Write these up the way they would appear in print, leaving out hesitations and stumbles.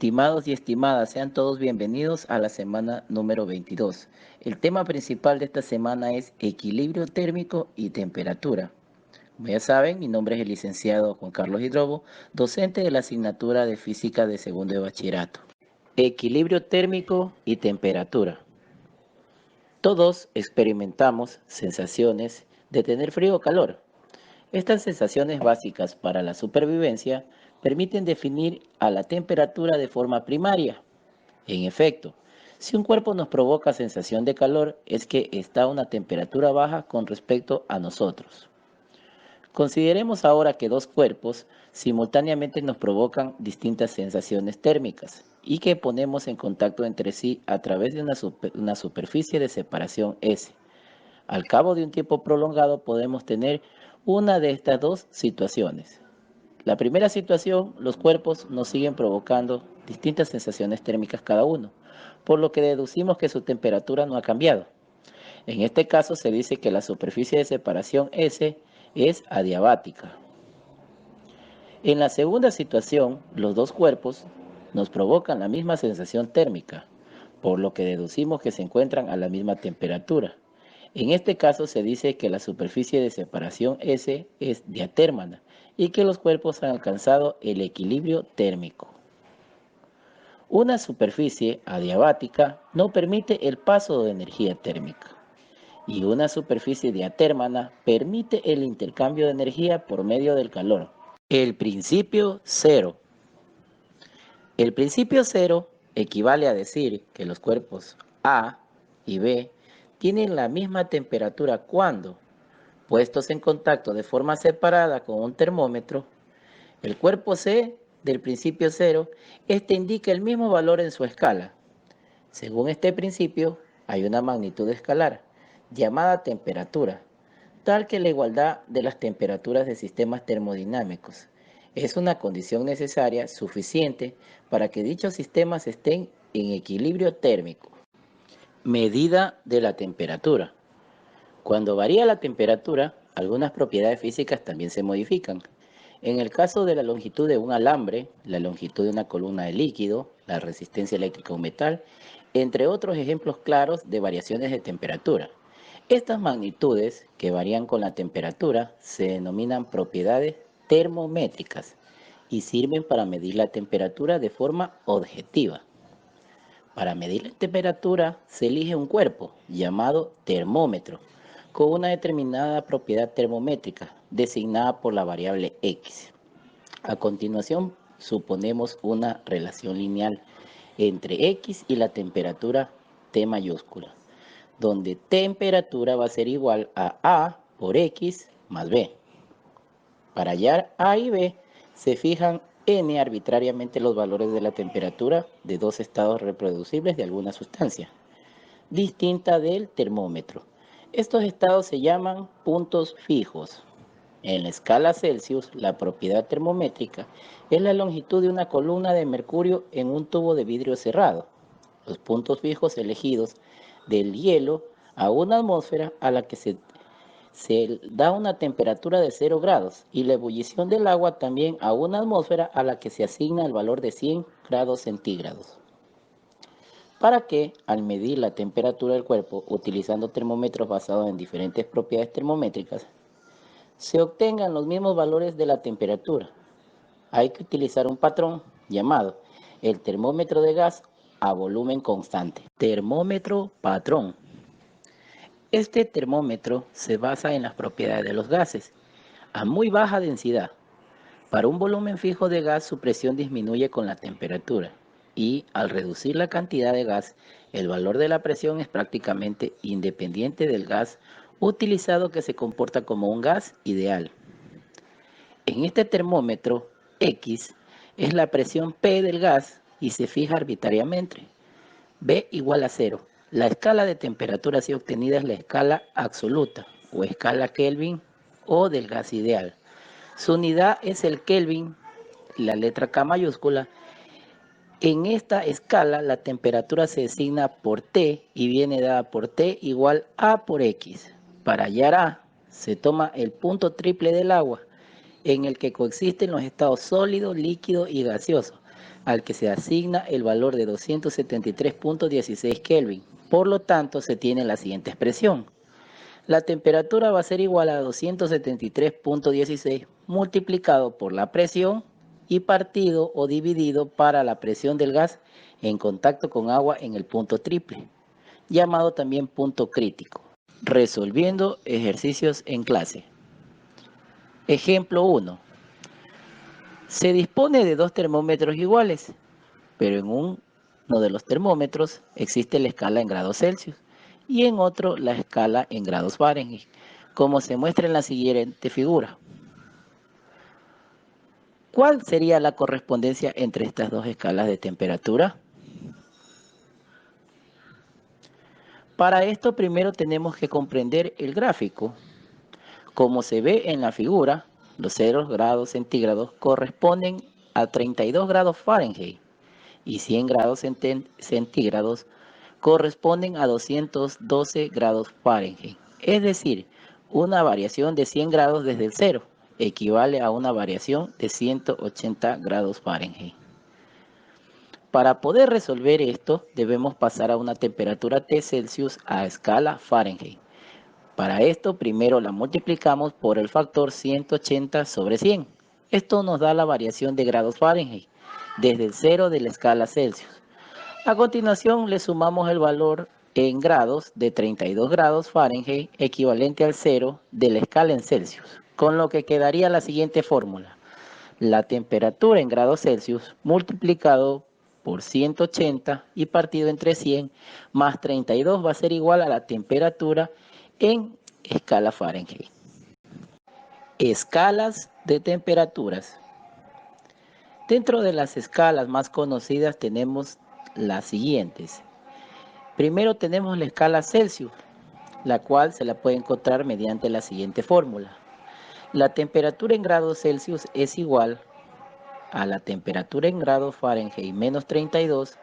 Estimados y estimadas, sean todos bienvenidos a la semana número 22. El tema principal de esta semana es equilibrio térmico y temperatura. Como ya saben, mi nombre es el licenciado Juan Carlos Hidrobo, docente de la asignatura de Física de segundo de bachillerato. Equilibrio térmico y temperatura. Todos experimentamos sensaciones de tener frío o calor. Estas sensaciones básicas para la supervivencia permiten definir a la temperatura de forma primaria. En efecto, si un cuerpo nos provoca sensación de calor, es que está a una temperatura baja con respecto a nosotros. Consideremos ahora que dos cuerpos simultáneamente nos provocan distintas sensaciones térmicas y que ponemos en contacto entre sí a través de una superficie de separación S. Al cabo de un tiempo prolongado podemos tener una de estas dos situaciones. La primera situación, los cuerpos nos siguen provocando distintas sensaciones térmicas cada uno, por lo que deducimos que su temperatura no ha cambiado. En este caso se dice que la superficie de separación S es adiabática. En la segunda situación, los dos cuerpos nos provocan la misma sensación térmica, por lo que deducimos que se encuentran a la misma temperatura. En este caso se dice que la superficie de separación S es diatérmana y que los cuerpos han alcanzado el equilibrio térmico. Una superficie adiabática no permite el paso de energía térmica y una superficie diatérmana permite el intercambio de energía por medio del calor. El principio cero. El principio cero equivale a decir que los cuerpos A y B tienen la misma temperatura cuando, puestos en contacto de forma separada con un termómetro, el cuerpo C del principio cero, este indica el mismo valor en su escala. Según este principio, hay una magnitud escalar, llamada temperatura, tal que la igualdad de las temperaturas de sistemas termodinámicos es una condición necesaria suficiente para que dichos sistemas estén en equilibrio térmico. Medida de la temperatura. Cuando varía la temperatura, algunas propiedades físicas también se modifican. En el caso de la longitud de un alambre, la longitud de una columna de líquido, la resistencia eléctrica a un metal, entre otros ejemplos claros de variaciones de temperatura. Estas magnitudes, que varían con la temperatura, se denominan propiedades termométricas y sirven para medir la temperatura de forma objetiva. Para medir la temperatura se elige un cuerpo llamado termómetro con una determinada propiedad termométrica designada por la variable X. A continuación suponemos una relación lineal entre X y la temperatura T mayúscula, donde temperatura va a ser igual a A por X más B. Para hallar A y B se fijan n arbitrariamente los valores de la temperatura de dos estados reproducibles de alguna sustancia, distinta del termómetro. Estos estados se llaman puntos fijos. En la escala Celsius, la propiedad termométrica es la longitud de una columna de mercurio en un tubo de vidrio cerrado. Los puntos fijos elegidos del hielo a una atmósfera a la que se da una temperatura de 0 grados y la ebullición del agua también a una atmósfera a la que se asigna el valor de 100 grados centígrados. Para que, al medir la temperatura del cuerpo utilizando termómetros basados en diferentes propiedades termométricas, se obtengan los mismos valores de la temperatura, hay que utilizar un patrón llamado el termómetro de gas a volumen constante. Termómetro patrón. Este termómetro se basa en las propiedades de los gases a muy baja densidad. Para un volumen fijo de gas, su presión disminuye con la temperatura y al reducir la cantidad de gas, el valor de la presión es prácticamente independiente del gas utilizado, que se comporta como un gas ideal. En este termómetro, X es la presión P del gas y se fija arbitrariamente. B igual a 0. La escala de temperatura así obtenida es la escala absoluta o escala Kelvin o del gas ideal. Su unidad es el Kelvin, la letra K mayúscula. En esta escala la temperatura se designa por T y viene dada por T igual A por X. Para hallar A se toma el punto triple del agua, en el que coexisten los estados sólido, líquido y gaseoso, al que se asigna el valor de 273.16 Kelvin. Por lo tanto, se tiene la siguiente expresión. La temperatura va a ser igual a 273.16 multiplicado por la presión y partido o dividido para la presión del gas en contacto con agua en el punto triple, llamado también punto crítico. Resolviendo ejercicios en clase. Ejemplo 1. Se dispone de dos termómetros iguales, pero en uno de los termómetros existe la escala en grados Celsius y en otro la escala en grados Fahrenheit, como se muestra en la siguiente figura. ¿Cuál sería la correspondencia entre estas dos escalas de temperatura? Para esto primero tenemos que comprender el gráfico. Como se ve en la figura, los 0 grados centígrados corresponden a 32 grados Fahrenheit y 100 grados centígrados corresponden a 212 grados Fahrenheit. Es decir, una variación de 100 grados desde el cero equivale a una variación de 180 grados Fahrenheit. Para poder resolver esto, debemos pasar a una temperatura T Celsius a escala Fahrenheit. Para esto, primero la multiplicamos por el factor 180 sobre 100. Esto nos da la variación de grados Fahrenheit desde el cero de la escala Celsius. A continuación, le sumamos el valor en grados de 32 grados Fahrenheit equivalente al cero de la escala en Celsius, con lo que quedaría la siguiente fórmula. La temperatura en grados Celsius multiplicado por 180 y partido entre 100 más 32 va a ser igual a la temperatura en escala Fahrenheit. Escalas de temperaturas. Dentro de las escalas más conocidas tenemos las siguientes. Primero tenemos la escala Celsius, la cual se la puede encontrar mediante la siguiente fórmula. La temperatura en grados Celsius es igual a la temperatura en grados Fahrenheit menos 32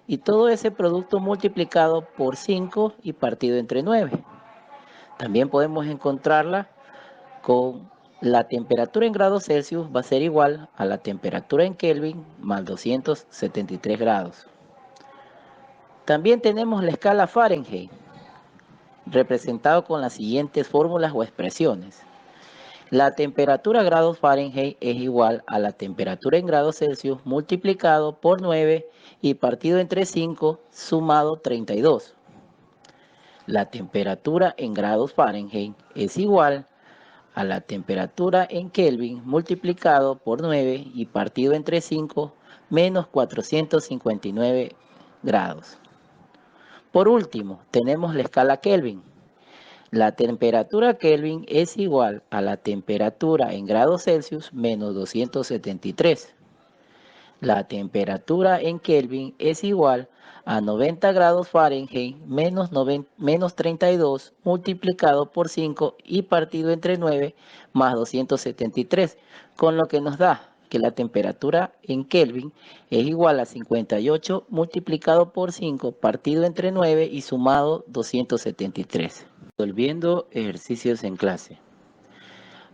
y todo ese producto multiplicado por 5 y partido entre 9. También podemos encontrarla con la temperatura en grados Celsius va a ser igual a la temperatura en Kelvin más 273 grados. También tenemos la escala Fahrenheit, representado con las siguientes fórmulas o expresiones. La temperatura grados Fahrenheit es igual a la temperatura en grados Celsius multiplicado por 9 y partido entre 5 sumado 32. La temperatura en grados Fahrenheit es igual a la temperatura en Kelvin multiplicado por 9 y partido entre 5 menos 459 grados. Por último, tenemos la escala Kelvin. La temperatura Kelvin es igual a la temperatura en grados Celsius menos 273. La temperatura en Kelvin es igual a 90 grados Fahrenheit menos 32 multiplicado por 5 y partido entre 9 más 273, con lo que nos da que la temperatura en Kelvin es igual a 58 multiplicado por 5 partido entre 9 y sumado 273. Resolviendo ejercicios en clase.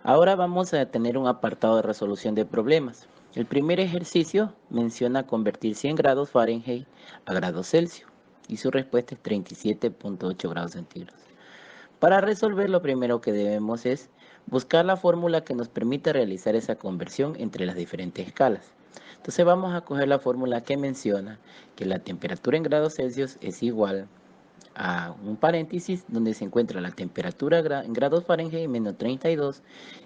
Ahora vamos a tener un apartado de resolución de problemas. El primer ejercicio menciona convertir 100 grados Fahrenheit a grados Celsius y su respuesta es 37.8 grados centígrados. Para resolver, lo primero que debemos es buscar la fórmula que nos permita realizar esa conversión entre las diferentes escalas. Entonces vamos a coger la fórmula que menciona que la temperatura en grados Celsius es igual a un paréntesis donde se encuentra la temperatura en grados Fahrenheit menos 32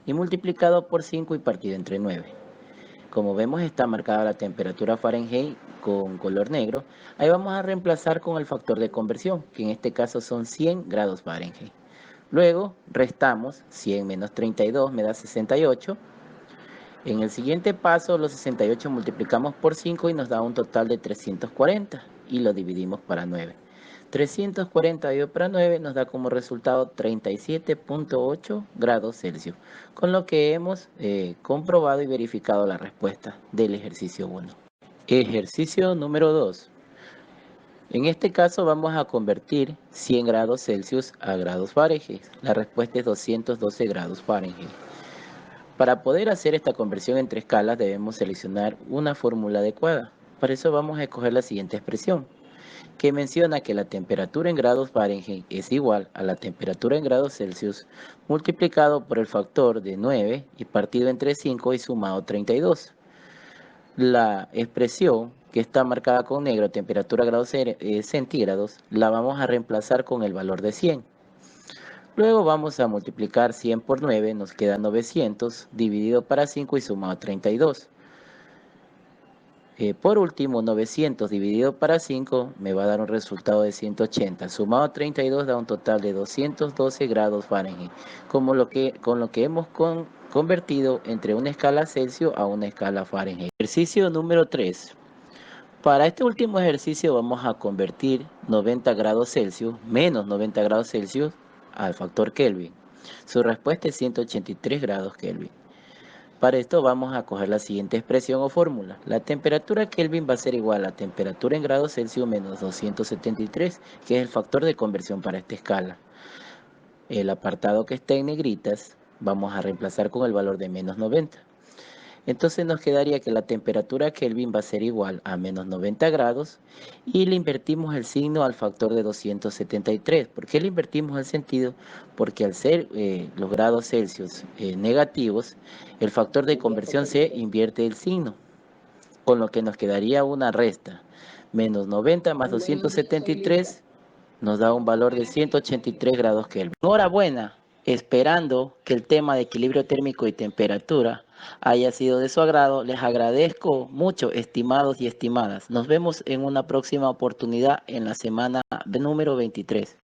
y multiplicado por 5 y partido entre 9. Como vemos está marcada la temperatura Fahrenheit con color negro. Ahí vamos a reemplazar con el factor de conversión, que en este caso son 100 grados Fahrenheit. Luego restamos 100 menos 32 me da 68. En el siguiente paso los 68 multiplicamos por 5 y nos da un total de 340 y lo dividimos para 9. 340 dividido para 9 nos da como resultado 37.8 grados Celsius, con lo que hemos comprobado y verificado la respuesta del ejercicio 1. Ejercicio número 2. En este caso vamos a convertir 100 grados Celsius a grados Fahrenheit. La respuesta es 212 grados Fahrenheit. Para poder hacer esta conversión entre escalas debemos seleccionar una fórmula adecuada. Para eso vamos a escoger la siguiente expresión, que menciona que la temperatura en grados Fahrenheit es igual a la temperatura en grados Celsius multiplicado por el factor de 9 y partido entre 5 y sumado 32. La expresión que está marcada con negro, temperatura grados centígrados, la vamos a reemplazar con el valor de 100. Luego vamos a multiplicar 100 por 9, nos queda 900, dividido para 5 y sumado 32. Por último, 900 dividido para 5 me va a dar un resultado de 180. Sumado a 32 da un total de 212 grados Fahrenheit, con lo que hemos convertido entre una escala Celsius a una escala Fahrenheit. Ejercicio número 3. Para este último ejercicio vamos a convertir 90 grados Celsius menos 90 grados Celsius al factor Kelvin. Su respuesta es 183 grados Kelvin. Para esto vamos a coger la siguiente expresión o fórmula. La temperatura Kelvin va a ser igual a temperatura en grados Celsius menos 273, que es el factor de conversión para esta escala. El apartado que está en negritas vamos a reemplazar con el valor de menos 90. Entonces nos quedaría que la temperatura Kelvin va a ser igual a menos 90 grados y le invertimos el signo al factor de 273. ¿Por qué le invertimos el sentido? Porque al ser los grados Celsius negativos, el factor de conversión se invierte el signo, con lo que nos quedaría una resta. Menos 90 más 273 nos da un valor de 183 grados Kelvin. Enhorabuena, esperando que el tema de equilibrio térmico y temperatura haya sido de su agrado. Les agradezco mucho, estimados y estimadas. Nos vemos en una próxima oportunidad en la semana número 23.